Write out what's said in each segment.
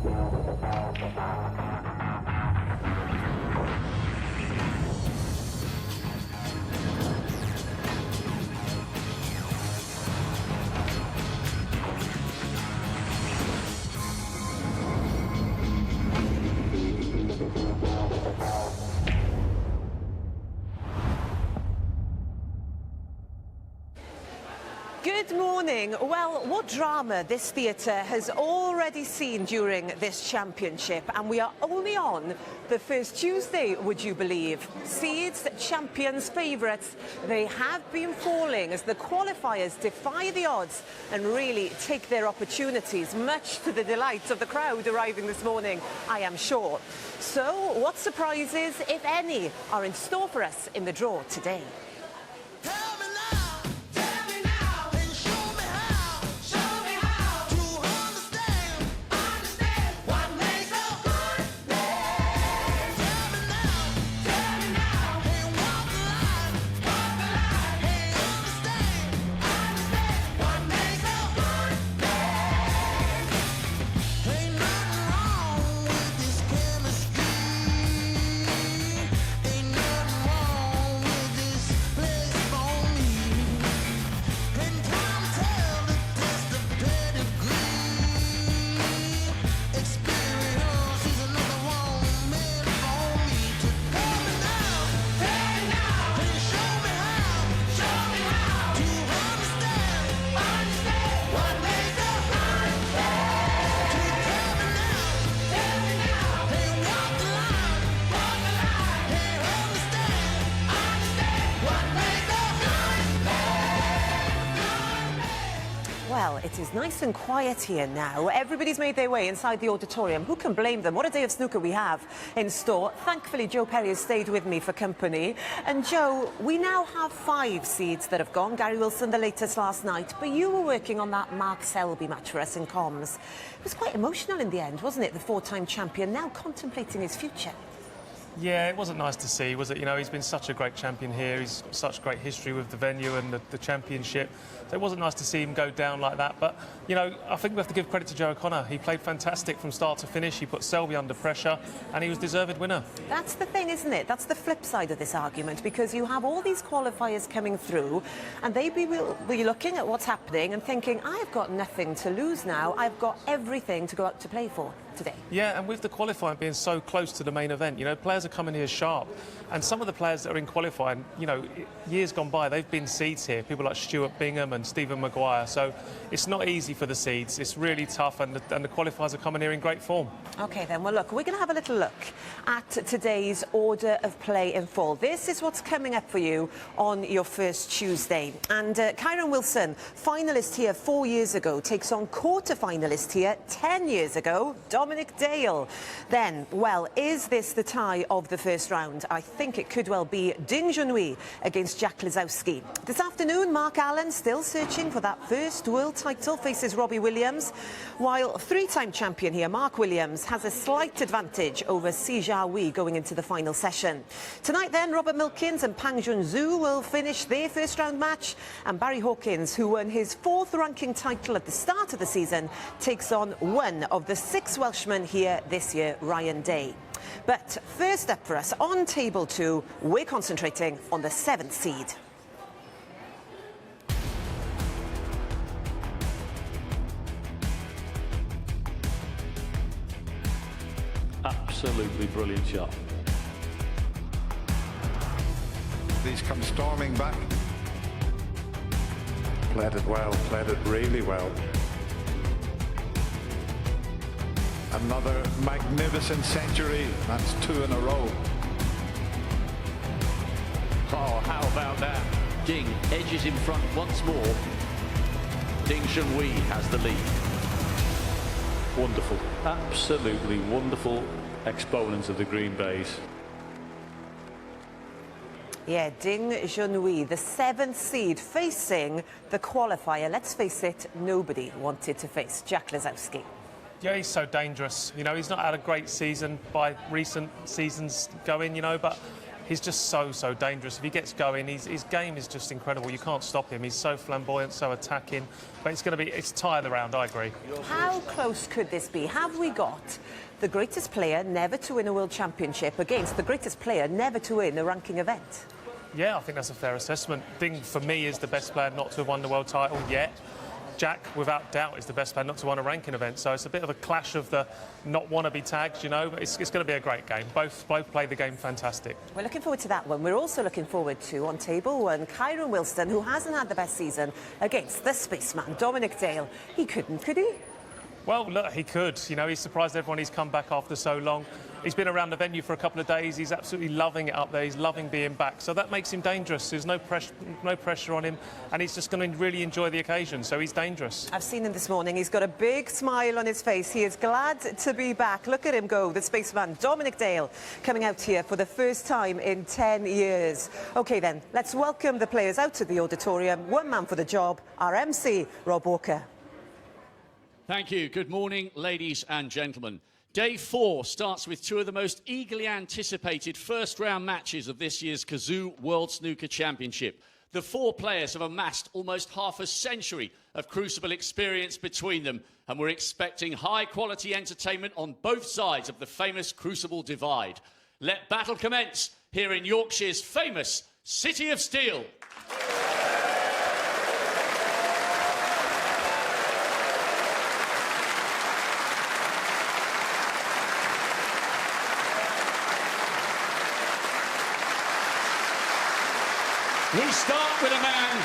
Good morning. Well, what drama this theatre has already seen during this championship, and we are only on the first Tuesday, would you believe? Seeds, champions, favourites, they have been falling as the qualifiers defy the odds and really take their opportunities, much to the delight of the crowd arriving this morning, I am sure. So, what surprises, if any, are in store for us in the draw today? Well, it is nice and quiet here now. Everybody's made their way inside the auditorium. Who can blame them? What a day of snooker we have in store. Thankfully, Joe Perry has stayed with me for company. And Joe, we now have 5 seeds that have gone. Gary Wilson, the latest last night. But you were working on that Mark Selby match for us in comms. It was quite emotional in the end, wasn't it? The 4-time champion now contemplating his future. Yeah, it wasn't nice to see, was it? You know, he's been such a great champion here. He's got such great history with the venue and the championship. So it wasn't nice to see him go down like that. But, you know, I think we have to give credit to Joe O'Connor. He played fantastic from start to finish. He put Selby under pressure and he was deserved winner. That's the thing, isn't it? That's the flip side of this argument, because you have all these qualifiers coming through and they will be looking at what's happening and thinking, I've got nothing to lose now. I've got everything to go out to play for today. Yeah, and with the qualifying being so close to the main event, you know, players are coming here sharp. And some of the players that are in qualifying, you know, years gone by, they've been seeds here. People like Stuart Bingham and Stephen Maguire. So it's not easy for the seeds. It's really tough, and the qualifiers are coming here in great form. OK, then. Well, look, we're going to have a little look at today's order of play in full. This is what's coming up for you on your first Tuesday. And Kyron Wilson, finalist here 4 years ago, takes on quarter-finalist here 10 years ago, Dominic Dale. Then, well, is this the tie of the first round? I think it could well be Ding Junhui against Jack Lisowski. This afternoon, Mark Allen, still searching for that first world title, faces Robbie Williams, while 3-time champion here, Mark Williams, has a slight advantage over Si Jiahui going into the final session. Tonight, then, Robert Milkins and Pang Junzhu will finish their first round match, and Barry Hawkins, who won his 4th ranking title at the start of the season, takes on one of the 6 Welshmen here this year, Ryan Day. But first up for us, on table 2, we're concentrating on the 7th seed. Absolutely brilliant shot. These come storming back. Played it well, played it really well. Another magnificent century. That's 2 in a row. Oh, how about that? Ding edges in front once more. Ding Junhui has the lead. Wonderful, absolutely wonderful exponents of the Green Bays. Yeah, Ding Junhui, the 7th seed, facing the qualifier. Let's face it, nobody wanted to face Jack Lisowski. Yeah, he's so dangerous. You know, he's not had a great season by recent seasons going, you know, but he's just so dangerous. If he gets going, his game is just incredible. You can't stop him. He's so flamboyant, so attacking. But it's tie of the round, I agree. How close could this be? Have we got the greatest player never to win a World Championship against the greatest player never to win a ranking event? Yeah, I think that's a fair assessment. Ding, for me, is the best player not to have won the world title yet. Jack, without doubt, is the best player not to win a ranking event. So it's a bit of a clash of the not wanna-be tags, you know, but it's going to be a great game. Both play the game fantastic. We're looking forward to that one. We're also looking forward to, on table one, Kyron Wilson, who hasn't had the best season, against the spaceman, Dominic Dale. He couldn't, could he? Well, look, he could. You know, he's surprised everyone he's come back after so long. He's been around the venue for a couple of days. He's absolutely loving it up there. He's loving being back. So that makes him dangerous. There's no pressure on him. And he's just going to really enjoy the occasion. So he's dangerous. I've seen him this morning. He's got a big smile on his face. He is glad to be back. Look at him go, the spaceman, Dominic Dale, coming out here for the first time in 10 years. OK, then, let's welcome the players out to the auditorium. One man for the job, our MC, Rob Walker. Thank you. Good morning, ladies and gentlemen. Day 4 starts with two of the most eagerly anticipated first-round matches of this year's Kazoo World Snooker Championship. The 4 players have amassed almost half a century of Crucible experience between them, and we're expecting high-quality entertainment on both sides of the famous Crucible divide. Let battle commence here in Yorkshire's famous City of Steel. We start with a man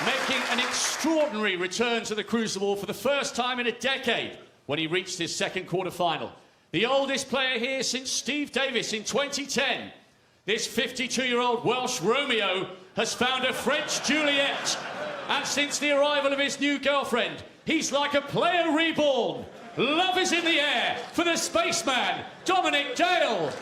making an extraordinary return to the Crucible for the first time in a decade when he reached his second quarter-final. The oldest player here since Steve Davis in 2010. This 52-year-old Welsh Romeo has found a French Juliet. And since the arrival of his new girlfriend, he's like a player reborn. Love is in the air for the spaceman, Dominic Dale.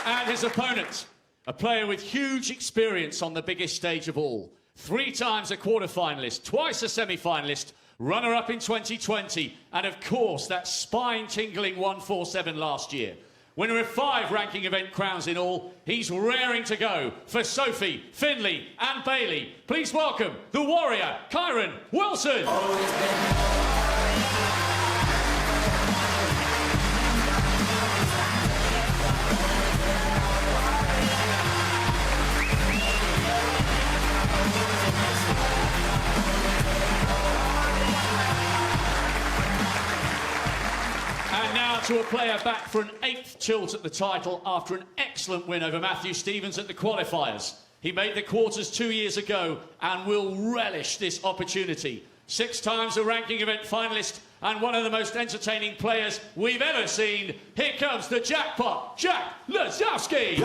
And his opponent, a player with huge experience on the biggest stage of all. 3 times a quarter-finalist, twice a semi-finalist, runner-up in 2020, and of course that spine-tingling 147 last year. Winner of 5 ranking event crowns in all, he's raring to go for Sophie, Finley and Bailey. Please welcome the warrior, Kyron Wilson. And now to a player back for an 8th tilt at the title after an excellent win over Matthew Stevens at the qualifiers. He made the quarters 2 years ago and will relish this opportunity. 6 times a ranking event finalist and one of the most entertaining players we've ever seen. Here comes the jackpot, Jack Lazowski.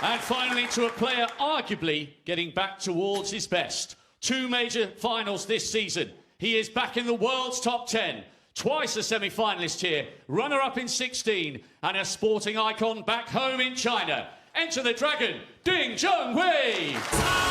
And finally, to a player arguably getting back towards his best. 2 major finals this season. He is back in the world's top 10. Twice a semi-finalist here, runner-up in 16, and a sporting icon back home in China. Enter the Dragon, Ding Junhui.